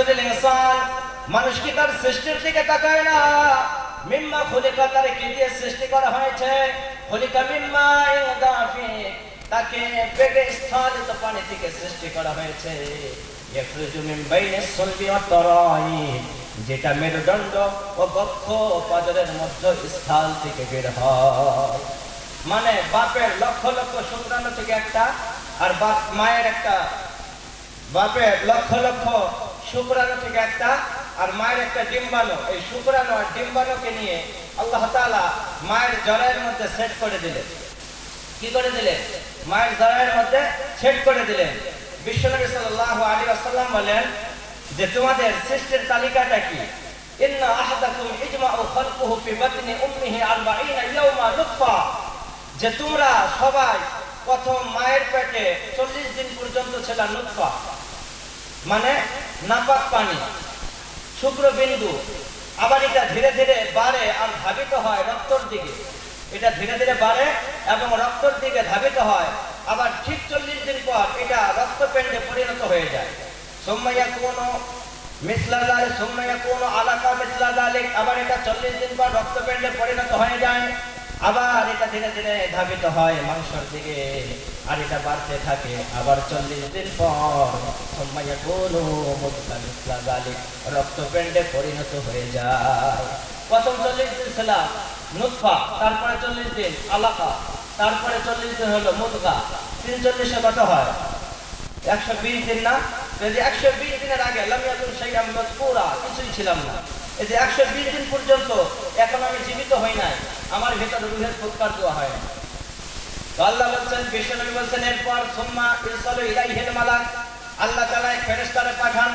ইয়ানজুরুল ইনসান, মানুষ কি তার সৃষ্টির দিকে তাকায় না? মিম্মা খুলিকা, তার কি দিয়ে সৃষ্টি করা হয়েছে? খুলিকা মিম্মা দাফিক, তাকে পেটে স্থলিত পানি থেকে সৃষ্টি করা হয়েছে। ইয়াখরুজু মিন বাইনিস সুলবি ওয়াত তারাইব, যেটা মেরুদণ্ড ও বক্ষ ও পাজরের মধ্যস্থল থেকে বের হয়। মানে বাপের লক্ষ লক্ষ শুক্রাণু থেকে একটা, আর মায়ের একটা, বাপের লক্ষ লক্ষ শুক্রাণু থেকে একটা, আর মায়ের একটা ডিম্বাণু। এই শুক্রাণু আর ডিম্বাণুকে নিয়ে আল্লাহ তাআলা মায়ের জরায়ুর মধ্যে সেট করে দিলেন। কি করে দিলেন? মায়ের জরায়ুর মধ্যে সেট করে দিলেন। বিশ্বনবী সাল্লাল্লাহু আলাইহি ওয়াসাল্লাম বলেন যে তোমাদের সৃষ্টির তালিকাটা কি? ইন্না আহাদাকুম ইজমাউ খালকুহু ফি বাতনি উম্মিহি 40 ইয়াওমা নুতফা, যে তোমরা সবাই প্রথম মায়ের পেটে 40 দিন পর্যন্ত ছিল নুতফা, মানে নাপাক পানি, শুক্রবিন্দু। আবার এটা ধীরে ধীরে বাড়ে আর ধাবিত হয় রক্তর দিকে। এটা ধীরে ধীরে বাড়ে এবং রক্তর দিকে ধাবিত হয়। আবার ঠিক 40 দিন পর এটা রক্তপিণ্ডে পরিণত হয়ে যায়। সুম্মা ইয়াকুনু মিসলা যালিক, সুম্মা ইয়াকুনু আলাকা মিসলা যালিক, আবার এটা 40 দিন পর রক্তপিণ্ডে পরিণত হয়ে যায়। আবার এটা ধীরে ধীরে ধাবিত হয় মাংসের দিকে, আর এটা বাড়তে থাকে। আবার 40 দিন পর সুম্মা ইয়াকুনু মুদগা মিসলা যালিক, রক্তপিণ্ডে পরিণত হয়ে যায়। প্রথম 40 দিন ছিল নুতফা, তারপরে 40 দিন আলাকা, তারপরে 40 দিন হলো মুদগা। 43 কত হয়? 120 দিন না? যদি 120 দিনের আগে লাম ইয়াকুন শাইআন মাযকুরা, কিছুই ছিলাম না। এই যে 120 দিন পর্যন্ত এখন আমি জীবিত হই নাই, আমার ভিতরে রূহের ফুৎকার দেওয়া হয় না। তো আল্লাহ বলছেন, বিশ্বনবী বলছেন, এরপর সুম্মা ইরসালু ইলাইহিল মালাক, আল্লাহ তাআলা এক ফেরেশতারে পাঠান।